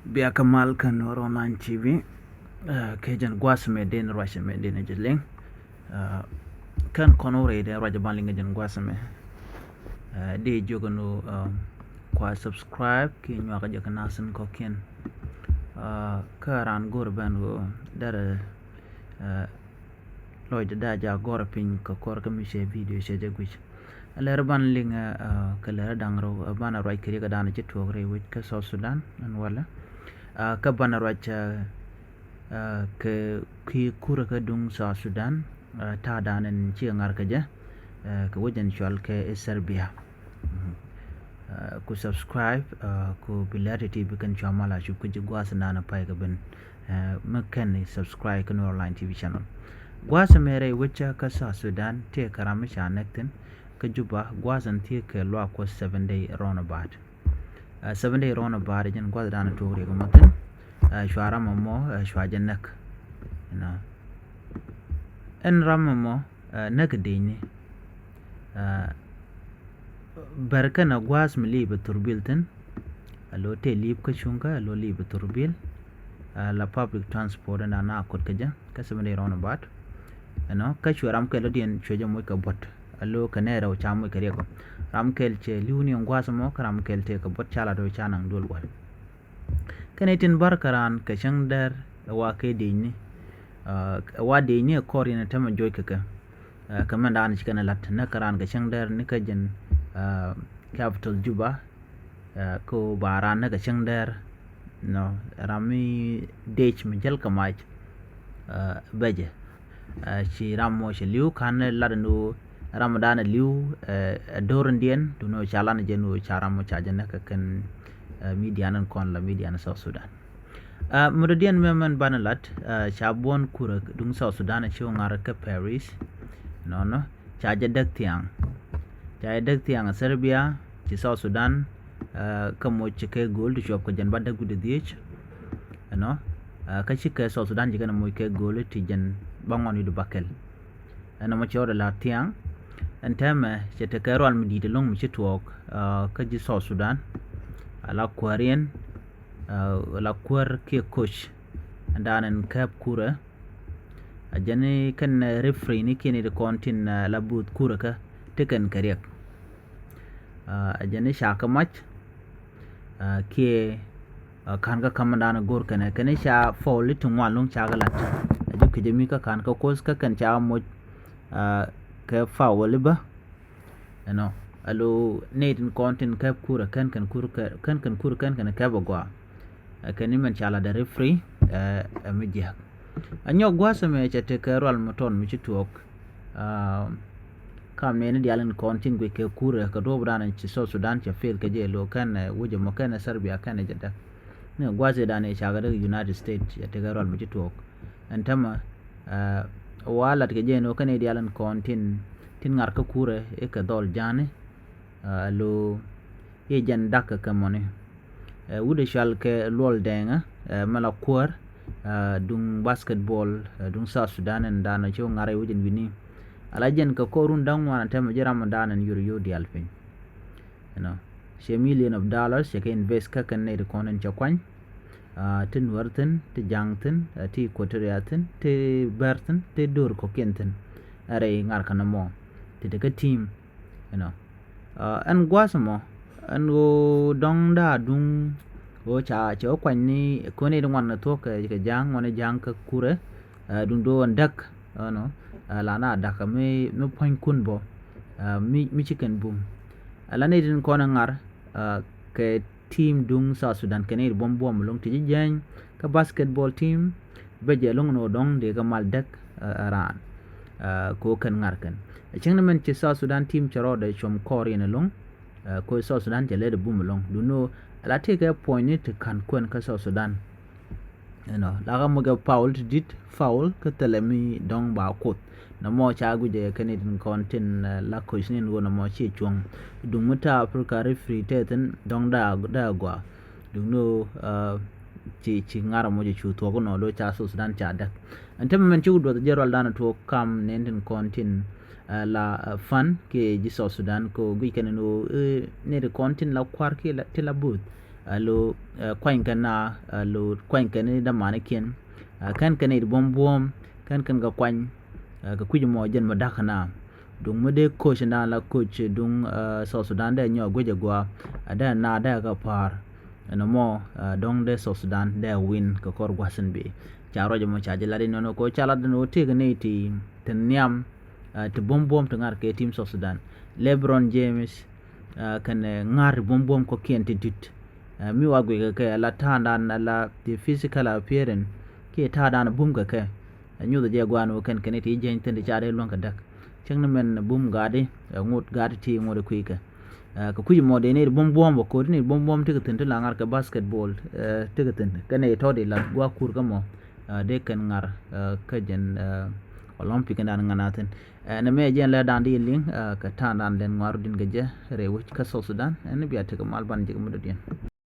Biya Kamal kan online TV kejan gwas me den rashe me den jeleng kan konore de raja banling jen gwas me de jogano kwa subscribe ki nywa ka jaka nasin ko ken ka ran gor ban go dara loy da ja gor pin ko kor ka mi she video she jagwich aler ban linga kala dangro bana rai kiri ka dana chitwo re wit ka South Sudan an wala ka bana racha ke ki kura ka dung South Sudan ta danan ci ngar ka ja ka wajen shwal ke Serbia ku subscribe ku bilati TV kan chamala shu ku ji gwasa nana pai ka ben makan subscribe kan online TV channel gwasa mere wacce ka South Sudan te karama shanaktin ka juba gwasan te ka lo ko 7 day roundabout 7 day roundabout jen gwasa dana to re kuma tin shwara mamo shwajen nak na en ramamo nagdini barka na gwas mili beturbilten alo te lip ka shunka alo li beturbil la public transport na akot kaja ka 7 day roundabout no ka shwaram ka lodien choje moy ka bot alo kanera o chamo ka reko ram kel che liuni ngwas mo karam kel te ka bot chala do chanang dol wal kanetin barkaran ka shangdar wa kai dini wa dini kori na tama joy kaka kaman da an shi kana lat na karan ka shangdar ni ka jin capital Juba ko baran na ka shangdar no rami dech mi jal kamaj baje shi ramo shi liu kan ladanu ramadana liu dorin dien duno chalana jenu charamo chajan ka kan media nan kon la media na South Sudan mudadian memang banalat chabon kura dung South Sudan chi ngar ka Paris no chaja dak tiang Serbia chi South Sudan kamo chike gold shop ka jan badda gude diech no ka chike South Sudan jiga mo ke gold ti jan bangon yu bakel ana mo chawda la tiang antama chete ka ron midi de long mi chitwok ka ji South Sudan ala kwarian la kwar ke coach andanan kap kura ajani kan referee ni kini de kontin la but kura ka tekan kariyak ajani shaka match ke kan ka kamandana gor kana kane sha foul tun walung chagalat aju ke jami ka kan ka kos ka kan cha mo ka foul ba no alo netin kontin kap kura kan kura kan ka bagwa kani man chala da referee mijia anyo gwasa me chete ka rol moton mi chitok kam ne ni dialen kontin gwe ke kura ka do brana chi South Sudan cha fail ka je lo kan wuje mo kan Serbia kan jada ne gwasa da ne chaga da United States ya te ka rol mi chitok antama wala ke je no kan dialen kontin tin ngar ka kura e ka dol jane lo ye jan dak ka mone wude shal ke lol denga mala kwar dung basketball dung South Sudan and dana cho ngare wujin wini alajen ka korun dang wana tema jiram dana euro di alpin she million of dollars she can invest ka kan ne de konen cha kwan tin warten te jangten ti kotoriaten te berten te dur ko kenten are ngar kana mo te de ka team an gwasamo an go dong da dung o cha cho kwan ni ko ne dong wan to ka jang wan jang ka kure dung do dak no la na dak me point kun bo mi chicken boom ala ne din ko na ngar ke team dung South Sudan ke ne bom long ti jang ka basketball team be je long no dong de ga mal dak ran ko kan ngar kan chingna men ci South Sudan team charo da chom kori na long ko South Sudan je le de bum long du no la take a point it kan kwen ka South Sudan la ga mo ga foul dit foul ka telemi dong ba kot na mo cha gu je Canadian content la ko sinin wo na mo chi chong du muta Africa referee teten dong da gwa du no ci ngara mo je chu to ko no do cha South Sudan cha dak antem men ci do jeral dana to kam nenden content la fan ke ji South Sudan ko gui keneno ne de kontin la kwar ke la tela but lo kwany kana lo kwany kana da manikin kan kana bom kan ga kwany ka kuji mo jen madakana dung mede coach na la coach dung South Sudan da nyo gweje gwa da na da ga par no mo dong de South Sudan da win ka kor gwasen be charo mo chaje la no ko chala no te ne ti tenyam te bom to ngar ke team South Sudan LeBron James kan ngar bom ko kien tidit mi wa gwe ka la tanda na la the physical appearance ke tada na bum ka ke nyu de gwa no kan kan ti jen tende chare lon ka dak chang men bum gade ngot gade ti ngode kuika ka kuji mo de ne bom ko ne bom te tin la ngar ka basketball te tin kan e to de la gwa kur ka mo de kan ngar ka jen olympic nan nganaten na me jen la dan di ling ka tan dan den ngar din gaje rewu ka so Sudan ne biya te ka mal ban je mu